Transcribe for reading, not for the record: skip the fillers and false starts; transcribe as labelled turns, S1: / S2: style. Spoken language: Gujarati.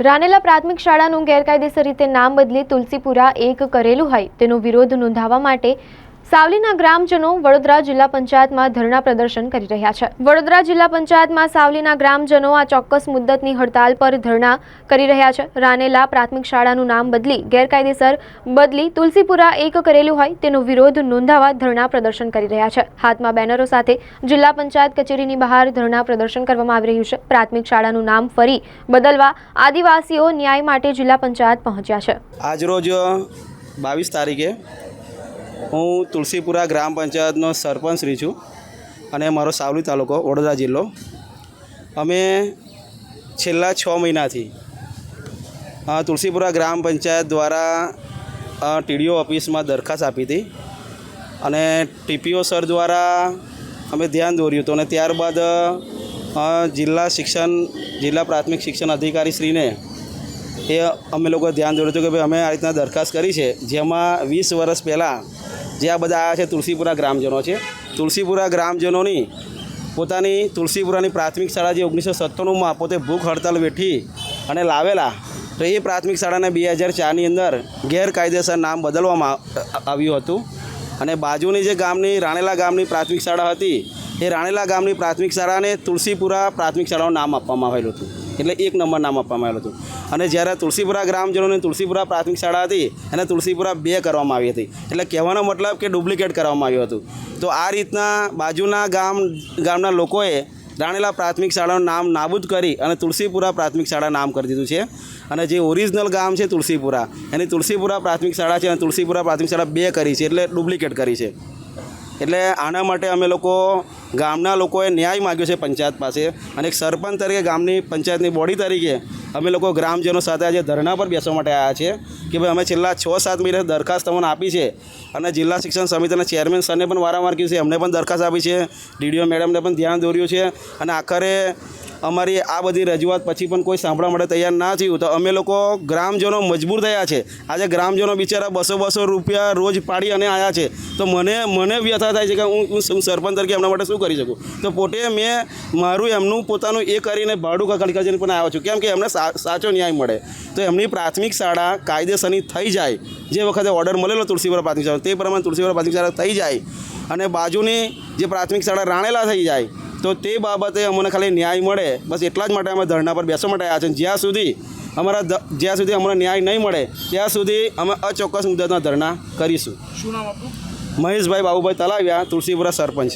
S1: રાનેલા પ્રાથમિક શાળાનું ગેરકાયદેસર રીતે નામ બદલી તુલસીપુરા 1 કરેલું હોય તેનો વિરોધ નોંધાવવા માટે સાવલીના ગ્રામજનો વડોદરા જિલ્લા પંચાયતમાં ધરણા પ્રદર્શન કરી રહ્યા છે। વડોદરા જિલ્લા પંચાયતમાં સાવલીના ગ્રામજનો આ ચોક્કસ મુદ્દતની હડતાલ પર ધરણા કરી રહ્યા છે। રાનેલા પ્રાથમિક શાળાનું નામ ગેરકાયદેસર બદલી તુલસીપુરા 1 કરેલું હોય તેનો વિરોધ નોંધાવવા ધરણા પ્રદર્શન કરી રહ્યા છે। હાથમાં બેનરો સાથે જિલ્લા પંચાયત કચેરીની બહાર ધરણા પ્રદર્શન કરવામાં આવી રહ્યું છે। પ્રાથમિક શાળાનું નામ ફરી બદલવા આદિવાસીઓ ન્યાય માટે જિલ્લા પંચાયત પહોંચ્યા છે।
S2: આજરોજ 22 તારીખે હું તુલસીપુરા ગ્રામ પંચાયતનો સરપંચ શ્રી છું અને મારો સાવલી તાલુકો વડોદરા જિલ્લો। અમે છેલ્લા 6 મહિનાથી તુલસીપુરા ગ્રામ પંચાયત દ્વારા ટીડીઓ ઓફિસમાં દરખાસ્ત આપી હતી અને ટીપીઓ સર દ્વારા અમે ધ્યાન દોર્યું હતું અને ત્યારબાદ જિલ્લા પ્રાથમિક શિક્ષણ અધિકારી શ્રીને એ અમે લોકો ધ્યાન દોર્યું હતું કે ભાઈ અમે આ રીતના દરખાસ્ત કરી છે, જેમાં 20 વર્ષ પહેલાં જે આ બધા આવ્યા છે તુલસીપુરા ગ્રામજનો છે। તુલસીપુરા ગ્રામજનોની પોતાની તુલસીપુરાની પ્રાથમિક શાળા જે 1997માં પોતે ભૂખ હડતાલ વેઠી અને લાવેલા, તો એ પ્રાથમિક શાળાને 2004ની અંદર ગેરકાયદેસર નામ બદલવામાં આવ્યું હતું અને બાજુની જે ગામની રાણેલા ગામની પ્રાથમિક શાળા હતી એ રાણેલા ગામની પ્રાથમિક શાળાને તુલસીપુરા પ્રાથમિક શાળાનું નામ આપવામાં આવેલું હતું, એટલે 1 નંબર નામ આપવામાં આવેલું હતું। અને જ્યારે તુલસીપુરા ગ્રામજનોને તુલસીપુરા પ્રાથમિક શાળા હતી એને તુલસીપુરા 2 કરવામાં આવી હતી, એટલે કહેવાનો મતલબ કે ડુપ્લિકેટ કરવામાં આવ્યું હતું। તો આ રીતના બાજુના ગામના લોકોએ રાણેલા પ્રાથમિક શાળાનું નામ નાબૂદ કરી અને તુલસીપુરા પ્રાથમિક શાળા નામ કરી દીધું છે અને જે ઓરિજિનલ ગામ છે તુલસીપુરા એની તુલસીપુરા પ્રાથમિક શાળા છે અને તુલસીપુરા પ્રાથમિક શાળા 2 કરી છે, એટલે ડુપ્લિકેટ કરી છે। એટલે આના માટે અમે લોકો ગામના લોકોએ ન્યાય માગ્યો છે પંચાયત પાસે અને એક સરપંચ તરીકે ગામની પંચાયતની બોડી તરીકે અમે લોકો ગ્રામજનો સાથે આજે ધરણા પર બેસવા માટે આવ્યા છે કે ભાઈ અમે છેલ્લા 6-7 મહિના દરખાસ્ત તમને આપી છે અને જિલ્લા શિક્ષણ સમિતિના ચેરમેન સરને પણ વારંવાર કીધું છે, એમને પણ દરખાસ્ત આપી છે, ડીડીઓ મેડમને પણ ધ્યાન દોર્યું છે અને આખરે અમારી આ બધી રજૂઆત પછી પણ કોઈ સાંભળવા માટે તૈયાર ના થયું, તો અમે લોકો ગ્રામજનો મજબૂર થયા છે। આજે ગ્રામજનો બિચારા 200 રૂપિયા રોજ પાડી અને આવ્યા છે, તો મને વ્યથા થાય છે કે હું સરપંચ તરીકે એમના માટે શું કરી શકું। તો પોતે મેં મારું એમનું પોતાનું એ કરીને ભાડું કકડી કરીને પણ આવ્યો છું, કેમ કે એમને સાચો ન્યાય મળે, તો એમની પ્રાથમિક શાળા કાયદેસરની થઈ જાય, જે વખતે ઓર્ડર મળેલો તુલસીપુરા પ્રાથમિક શાળા તે પ્રમાણે તુલસીપુરા પ્રાથમિક શાળા થઈ જાય અને બાજુની જે પ્રાથમિક શાળા રાણેલા થઈ જાય, તો તે બાબતે અમને ખાલી ન્યાય મળે, બસ એટલા જ માટે અમે ધરણા પર બેસવા માટે આવ્યા છે। જ્યાં સુધી અમને ન્યાય નહીં મળે ત્યાં સુધી અમે અચોક્કસ મુદ્દતના ધરણા કરીશું।
S3: શું નામ આપનું?
S2: મહેશભાઈ બાબુભાઈ તલાવિયા, તુલસીપુરા સરપંચ।